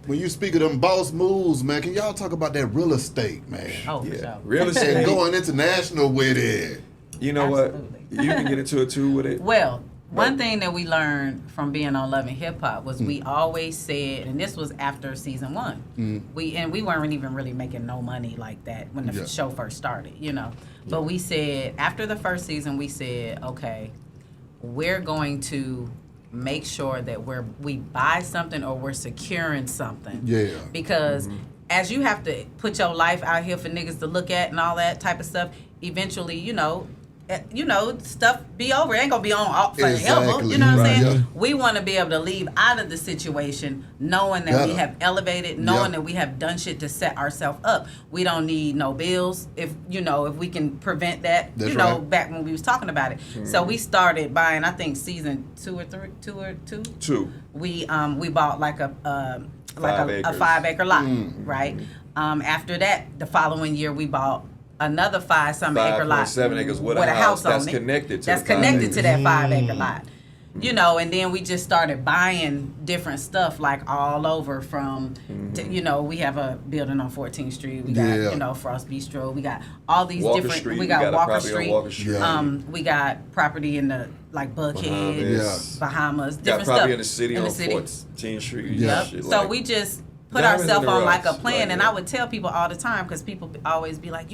when you speak of them boss moves, man, can y'all talk about that real estate, man? Oh, for sure. Real estate. And going international with it. You know Absolutely. what? You can get into it too with it. Well, one thing that we learned from being on Love and Hip Hop was we always said, and this was after season 1, we weren't even really making no money like that when the show first started, you know. But we said after the first season, we said, okay, we're going to make sure that we buy something or we're securing something. Yeah. Because as you have to put your life out here for niggas to look at and all that type of stuff, eventually, you know, stuff be over. It ain't gonna be on forever. Exactly. You know what I'm saying? Yeah. We want to be able to leave out of the situation knowing that we have elevated, knowing that we have done shit to set ourselves up. We don't need no bills if we can prevent that. That's Back when we was talking about it. So we started buying. I think season 2 or 3, 2 or 2. 2. We bought like a 5-acre lot, right? After that, the following year we bought another 5-acre lot 7 acres with a house on that's it. connected to that's connected to that 5-acre lot. You know, and then we just started buying different stuff like all over from, we have a building on 14th Street. We got, Frost Bistro. We got all these Walker different. Street. We got Walker Street. We got property in the Buckhead, Bahamas, different got property stuff in the city on 14th Street. Yep. Shit So like, we just put diamonds ourselves in the on like a rough. plan, Like, and I would tell people all the time because people always be like,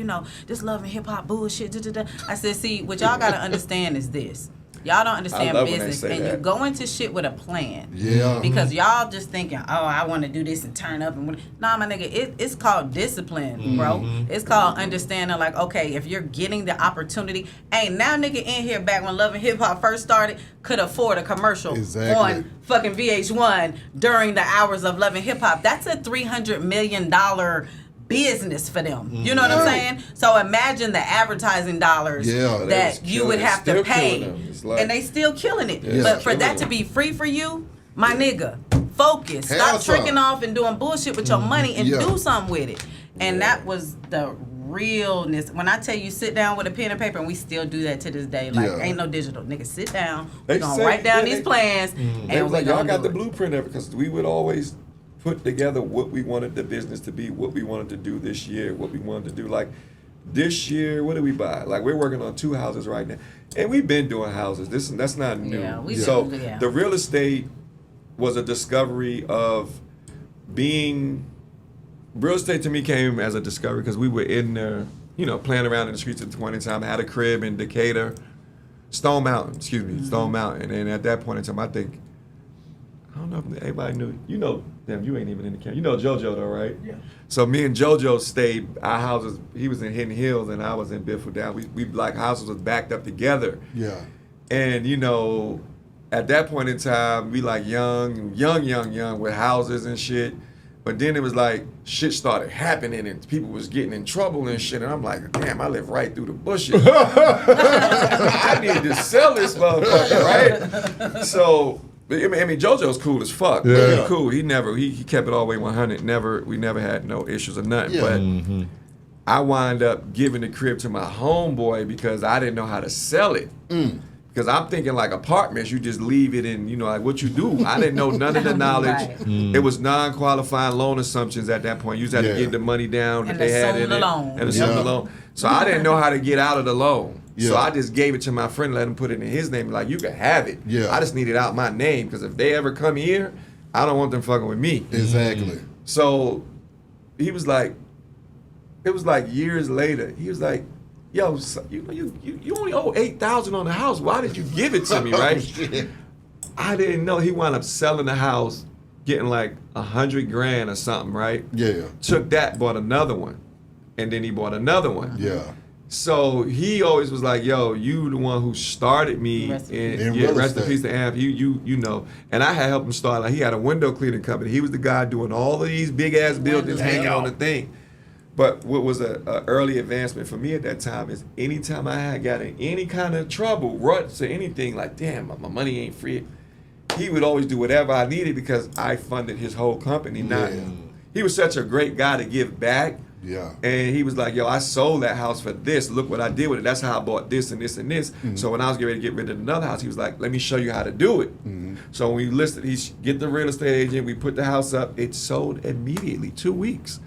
this love and hip hop bullshit. Da, da, da. I said, see, what y'all gotta understand is this. Y'all don't understand business, and you go into shit with a plan. Yeah. Because y'all just thinking, oh, I want to do this and turn up and nah, my nigga, it's called discipline, bro. It's called understanding. Like, okay, if you're getting the opportunity, now nigga in here back when Love and Hip Hop first started could afford a commercial on fucking VH1 during the hours of Love and Hip Hop. That's a $300 million business for them. You know what I'm saying? So imagine the advertising dollars that you would have to pay. And they still killing it. But for that to be free for you, my nigga, focus. Stop tricking off and doing bullshit with your money and do something with it. And that was the realness. When I tell you sit down with a pen and paper, and we still do that to this day. Like, ain't no digital. Nigga, sit down. We're going to write down these plans. They was like, y'all got the blueprint of it, because we would always put together what we wanted the business to be, what we wanted to do this year, what we wanted to do. Like this year, what did we buy? Like we're working on 2 houses right now, and we've been doing houses. That's not new. The real estate was a discovery of being. Real estate to me came as a discovery because we were in there, playing around in the streets at the point in time. I had a crib in Decatur, Stone Mountain, and at that point in time, I think. I don't know if anybody knew. Damn, you ain't even in the camp. You know JoJo though, right? Yeah. So me and JoJo stayed. Our houses. He was in Hidden Hills, and I was in Biffle Down. We like houses was backed up together. Yeah. And at that point in time, we like young with houses and shit. But then it was like shit started happening, and people was getting in trouble and shit. And I'm like, damn, I live right through the bushes. I need to sell this motherfucker, right? So. I mean, JoJo's cool as fuck. Yeah. He's cool. He kept it all the way 100. We never had no issues or nothing. Yeah. But I wind up giving the crib to my homeboy because I didn't know how to sell it. Because I'm thinking like apartments, you just leave it in, like what you do. I didn't know none of the knowledge. Right. It was non-qualifying loan assumptions at that point. You just had to get the money down that they had in it. And assume the loan. So I didn't know how to get out of the loan. Yeah. So I just gave it to my friend, let him put it in his name. Like, you can have it. Yeah. I just need it out my name, because if they ever come here, I don't want them fucking with me. Exactly. So he was like, it was like years later, he was like, yo, you only owe $8,000 on the house. Why did you give it to me, right? I didn't know. He wound up selling the house, getting like $100,000 or something, right? Yeah. Took that, bought another one, and then he bought another one. Yeah. So he always was like, yo, you the one who started me rest in rest in peace to Amp. You know. And I had helped him start. Like, he had a window cleaning company. He was the guy doing all of these big ass buildings hanging on the thing. But what was a early advancement for me at that time is anytime I had got in any kind of trouble, ruts or anything, like, damn, my money ain't free, he would always do whatever I needed because I funded his whole company. He was such a great guy to give back. Yeah. And he was like, yo, I sold that house for this. Look what I did with it. That's how I bought this and this and this. So when I was getting ready to get rid of another house, he was like, let me show you how to do it. So when we listed, get the real estate agent, we put the house up, it sold immediately, 2 weeks.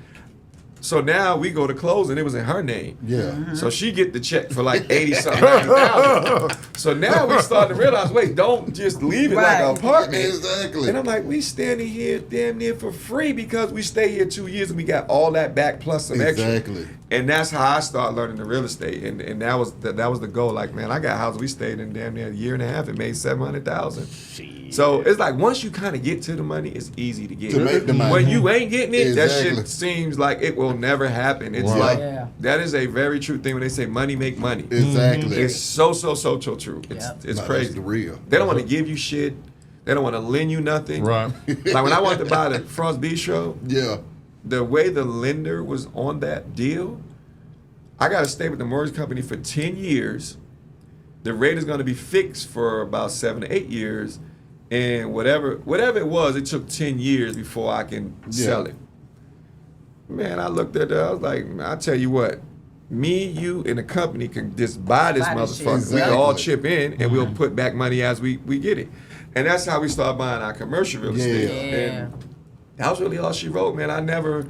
So now we go to close and it was in her name. Yeah. So she get the check for like 80-something, 90,000. So now we start to realize, wait, don't just leave it like an apartment. Exactly. And I'm like, we standing here damn near for free because we stay here 2 years and we got all that back plus some extra. Exactly. And that's how I started learning the real estate. And that was the goal. Like, man, I got houses we stayed in damn near a year and a half and made $700,000. So it's like once you kind of get to the money, it's easy to get. To make the money. When you ain't getting it, that Exactly. shit seems like it will never happen. It's Right. like Yeah. that is a very true thing when they say money make money. Exactly. It's so true. It's Yep. it's No, crazy. that's the real. They don't want to give you shit. They don't want to lend you nothing. Right. Like when I wanted to buy the Frost Bistro, Yeah. the way the lender was on that deal, I got to stay with the mortgage company for 10 years. The rate is going to be fixed for about 7 to 8 years. And whatever it was, it took 10 years before I can sell it. Man, I looked at that. I was like, I tell you what, me, you, and the company can just buy this Buy this shit. motherfucker. We can all Exactly. chip in, and we'll put back money as we get it. And that's how we started buying our commercial real estate. Yeah. And that was really all she wrote, man. I never,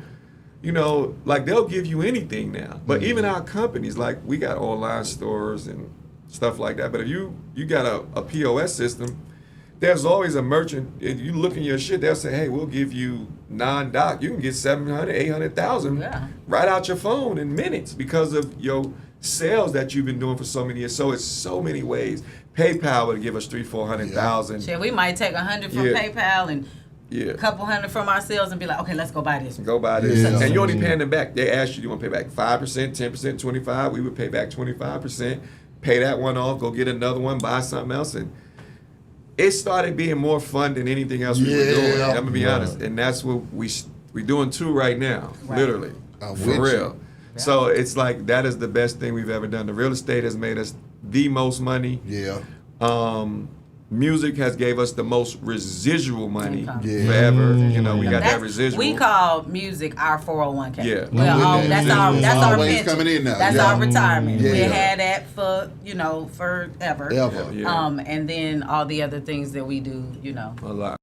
like they'll give you anything now. But even our companies, like we got online stores and stuff like that. But if you got a POS system, there's always a merchant. If you look in your shit, they'll say, hey, we'll give you non-doc. You can get 700, 800,000 right out your phone in minutes because of your sales that you've been doing for so many years. So it's so many ways. PayPal would give us 300,000-400,000. Shit, we might take 100 from Yeah. PayPal and Yeah. a couple hundred from ourselves and be like, okay, let's go buy this. Go buy this. Yeah. And you're only paying them back. They ask you, do you want to pay back 5%, 10%, 25%? We would pay back 25%. Pay that one off, go get another one, buy something else. And it started being more fun than anything else we were doing. Yeah. I'm going to be honest. And that's what we're doing two right now, Right. literally. I'm For with real. you. So it's like that is the best thing we've ever done. The real estate has made us the most money. Yeah. Music has gave us the most residual money Income. Yeah. forever. We got that That's- residual. We call music our 401k. Yeah. Well, Yeah. that's It's our always pension. coming in now. That's Yeah. our retirement. Yeah. We had that for forever. Ever. Yeah. And then all the other things that we do, a lot.